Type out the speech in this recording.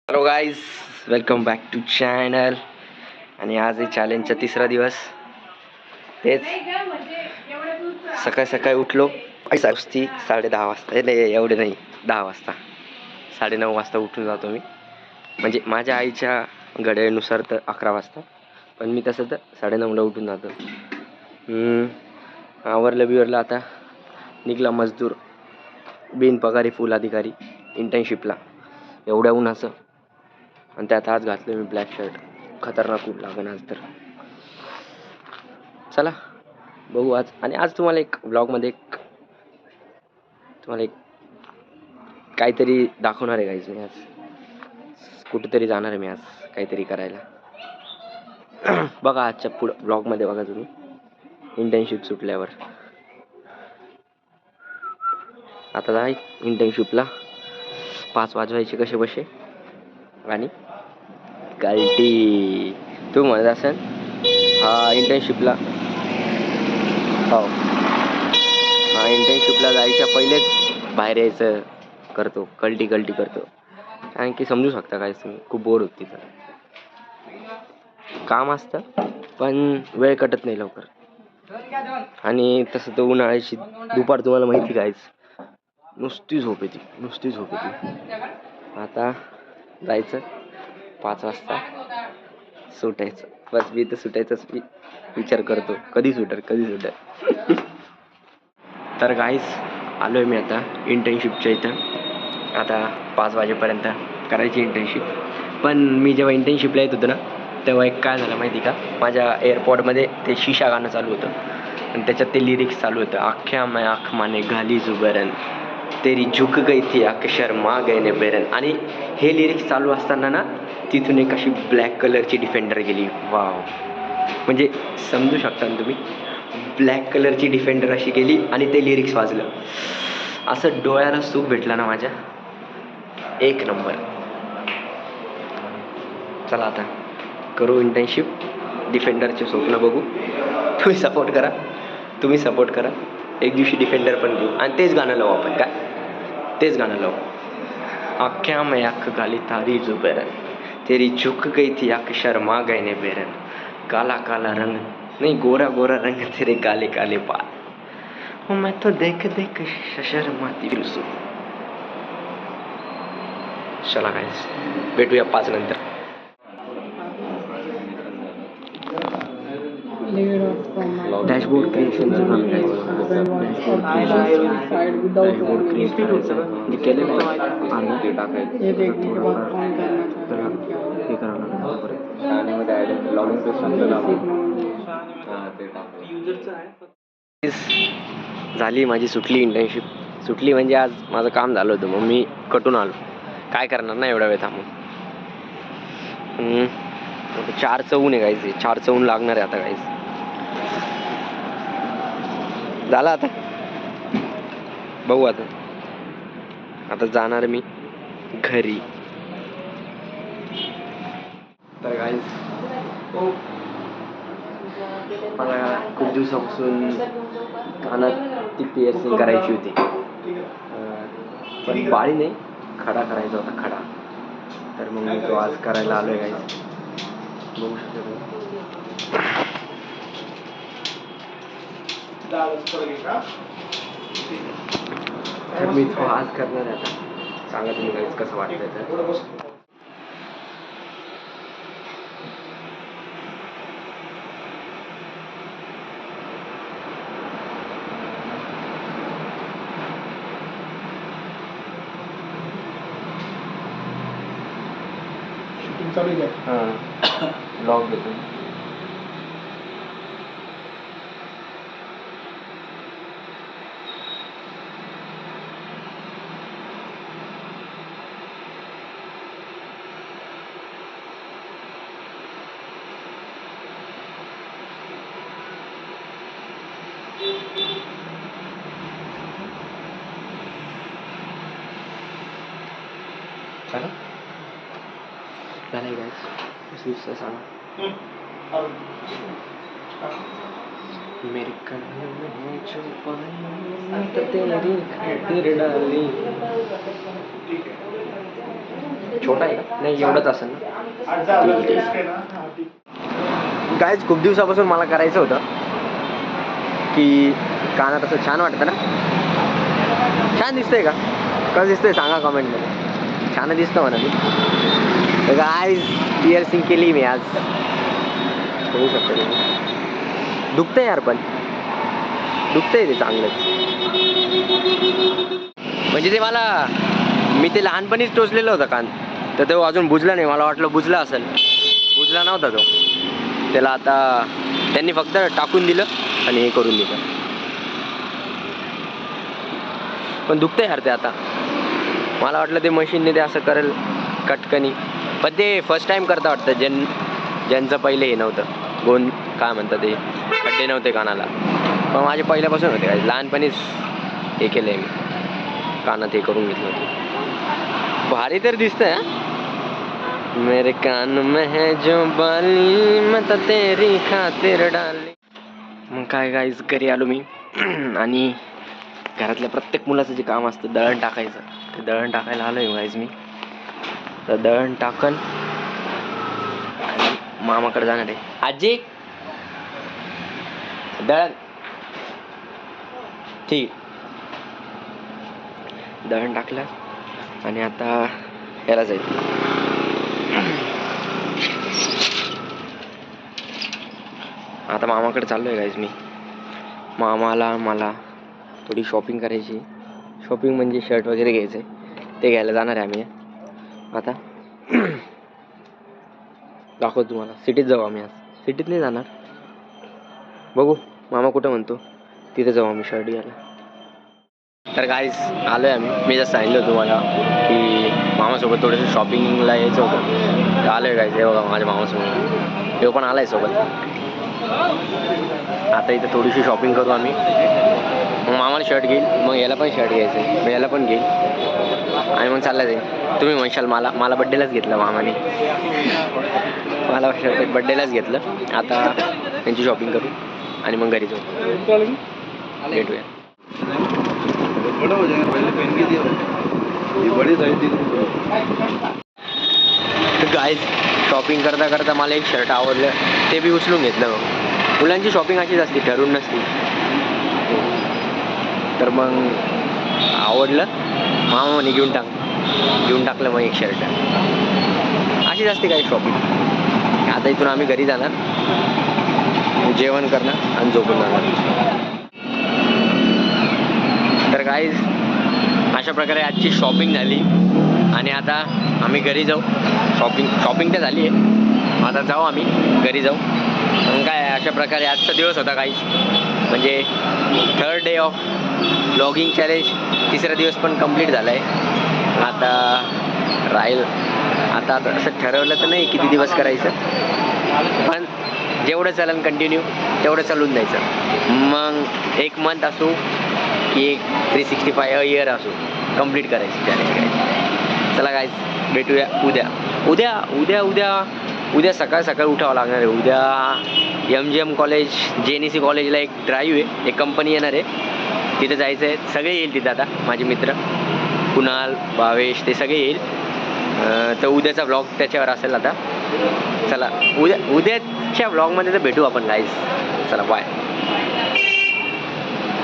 Hello guys, welcome back to channel. आणि आज आहे चॅलेंजचा तिसरा दिवस. तेच सकाळी सकाळी उठलो. नुसती 10:30 वाजता, नाही एवढे नाही, 10 वाजता, 9:30 वाजता उठून जातो मी. म्हणजे माझ्या आईच्या घड्याळीनुसार तर 11 वाजता, पण मी तसं तर 9:30ला उठून जातो. आवरलं बिवरलं, आता निघला मजदूर, बिनपगारी फुल अधिकारी इंटर्नशिपला. एवढ्या उन्हाचं, आणि त्यात आज घातलं मी ब्लॅक शर्ट. खतरनाक ऊन लागण आज तर. चला बघू आज. आणि आज तुम्हाला एक ब्लॉगमध्ये तुम्हाला एक काहीतरी दाखवणार आहे गाईज. मी आज कुठेतरी जाणार आहे, मी आज काहीतरी करायला. बघा आजच्या पुढं ब्लॉगमध्ये बघा तुम्ही. इंटर्नशिप सुटल्यावर आता जाय इंटर्नशिपला. 5 वाजवायचे कसे बसे, आणि गालटी तू म्हणत असेल हा इंटर्नशिपला, हो हा इंटर्नशिपला जायच्या पहिलेच बाहेर यायचं करतो, कल्टी करतो. कारण की समजू शकता काय, तुम्ही खूप बोर होती. तर काम असतं पण वेळ कटत नाही लवकर. आणि तसं तर उन्हाळ्याची दुपार तुम्हाला माहिती कायच, नुसती झोप येते. आता जायचं 5 वाजता, सुटायचं. बस मी तर सुटायचंच विचार करतो, कधी सुटर. तर गाईस, आलोय मी आता इंटर्नशिपच्या इथं. आता 5 वाजेपर्यंत करायची इंटर्नशिप. पण मी जेव्हा इंटर्नशिपला येत होतो ना, तेव्हा एक काय झालं माहिती का, माझ्या एअरपॉडमध्ये ते शीशा गाणं चालू होतं, आणि त्याच्यात ते लिरिक्स चालू होतं. आख्या मैं आँख माने घाली जुबरन, तेरी झुक गई थी आँख शर्मा गए ने बेरन. आणि हे लिरिक्स चालू असताना ना, तिथून एक अशी ब्लॅक कलरची डिफेंडर गेली. वाव, म्हणजे समजू शकता ना तुम्ही, ब्लॅक कलरची डिफेंडर अशी गेली आणि ते लिरिक्स वाजलं. असं डोळ्याला सुख भेटला ना माझ्या, एक नंबर. चला आता करू इंटर्नशिप, डिफेंडरचे स्वप्न बघू. तुम्ही सपोर्ट करा. एक दिवशी डिफेंडर पण घेऊ, आणि तेच गाणं लावू आपण. काय तेच गाणं लावू. आख्या मैं आँख गाली थारी जुबेरन, तेरी झुक गई थी आँख शर्मा गए ने बेरन, काला काला रंग नहीं गोरा गोरा रंग तेरे काले काले बाल, हो मैं तो देख शर्माती रुसू. चला गाईस, भेटूया 5 नंतर. डॅशबोर्ड क्रिएशनचं काम डॅशबोर्ड क्रिएट करायचं, जे केलेलं आहे ते टाकायचं. हे करावं लागेल. आणि मग लॉगिन झाली माझी सुटली इंटर्नशिप. सुटली म्हणजे आज माझं काम झालं होतं, मग मी कटून आलो. काय करणार ना एवढा वेळ थांबून. 4चं ऊन आहे गाईज, 4चं ऊन लागणार आहे आता गाईज. झालं आता, बघू आता जाणार मी घरी. तर गाईज, मला खूप दिवसापासून कानात ती पिअर्सिंग करायची होती, पण बाळी नाही, खडा करायचा होता, खडा. तर मग मी तो आज करायला आलोय गाईज. बघू शकतो. तर मी तो आज करणार आहे. आता सांगा तुम्ही गाईज कसं वाटतंय तर. ब्लॉग देतो. झालं गाइस, सांगा. मेरे कन्नों में छुपाई तेरी खातिर डाली. छोटा आहे का? नाही एवढंच असेल ना. गाईज खूप दिवसापासून मला करायचं होतं की कानात असं छान वाटतं ना. छान दिसतंय का? कसं दिसतंय सांगा कमेंटमध्ये. छान दिसतं म्हणा मी. तर गाईज पिअर्सिंग केली मी आज. होऊ शकतं तुम्ही. दुखतंय यार पण दुखतंय ते चांगलंच. म्हणजे ते मला मी ते लहानपणीच टोचलेलं होतं कान. तर तो अजून बुजला नाही. मला वाटलं बुजला असेल. बुजला नव्हता तो. त्याला आता त्यांनी फक्त टाकून दिलं आणि हे करून दिलं. पण दुखतंय यार ते आता. मला वाटलं ते मशीनने ते असं करेल कटकनी. पण ते फर्स्ट टाइम करता वाटतं ज्यांचं पहिले हे नव्हतं गोंद काय म्हणतात ते खड्डे नव्हते कानाला. पण माझे पहिल्यापासून होते काय लहानपणीच हे केलं आहे मी. कानात हे करून घेतलं होतं. भारी तर दिसतंय. मेरे कान में है जो बाली मैं तेरी खातिर डाली. मग काय गाईज घरी आलो मी आणि घरातल्या प्रत्येक मुलाचं जे काम असतं दळण टाकायचं ते दळण टाकायला आलो आहे गाईज मी. तर दळण टाकन आणि मामाकडे जाणार आहे. आजी दळण ठीक. दळण टाकलं आणि आता याला जाईल. आता मामाकडे चाललो आहे गाईज मी. मामाला मला थोडी शॉपिंग करायची. शॉपिंग म्हणजे शर्ट वगैरे घ्यायचं आहे ते घ्यायला जाणार आहे आम्ही. आता दाखवतो तुम्हाला. सिटीत जाऊ आम्ही आज. सिटीत नाही जाणार. बघू मामा कुठं म्हणतो तिथे जाऊ आम्ही शर्ट घ्यायला. तर गाईज आलो आहे आम्ही. मी जसं सांगितलं तुम्हाला की मामासोबत थोडंसं शॉपिंगला यायचं होतं. तर आलो आहे गाईज. हे बघा माझ्या मामासोबत तो पण आला आहे सोबत. आता इथं थोडीशी शॉपिंग करू आम्ही. मग मामाला शर्ट घेईल. मग याला पण शर्ट घ्यायचं आहे. मग याला पण घेईल आणि मग चालला जाईल. तुम्ही म्हणशाल मला बड्डेलाच घेतलं मामाने. मला शर्ट बड्डेलाच घेतलं. आता त्यांची शॉपिंग करू आणि मग घरी जाऊ. भेटूया. गाईज शॉपिंग करता करता मला एक शर्ट आवडलं ते बी उचलून घेतलं. मुलांची शॉपिंग अशीच असते ठरवून नसते. तर मग आवडलं मामा म्हणे घेऊन टाकलं मग एक शर्ट. अशीच असते काही शॉपिंग. आता इथून आम्ही घरी जाणार जेवण करणार आणि झोपून जाणार. तर गाईज अशा प्रकारे आजची शॉपिंग झाली आणि आता आम्ही घरी जाऊ. शॉपिंग तर झाली आहे. आता जाऊ आम्ही घरी जाऊ. मग काय अशा प्रकारे आजचा दिवस होता गाईज. म्हणजे 3rd day of blogging challenge. 3रा दिवस पण कंप्लीट झाला आहे. आता राहील आता असं ठरवलं तर नाही किती दिवस करायचं. पण जेवढं चालेल कंटिन्यू तेवढं चालून द्यायचं. मग 1 मंथ असो की 365 इयर असो कंप्लीट करायची चॅलेंज करायची. चला गाईज भेटूया उद्या सकाळ उठावं लागणार आहे. उद्या MGM कॉलेज JNC कॉलेजला एक ड्राईव्ह आहे. एक कंपनी येणार आहे तिथे जायचं आहे. सगळे येईल तिथं. आता माझे मित्र कुणाल भावेश ते सगळे येईल. तर उद्याचा व्लॉग त्याच्यावर असेल. आता चला उद्याच्या व्लॉगमध्ये तर भेटू आपण गाईज. चला बाय.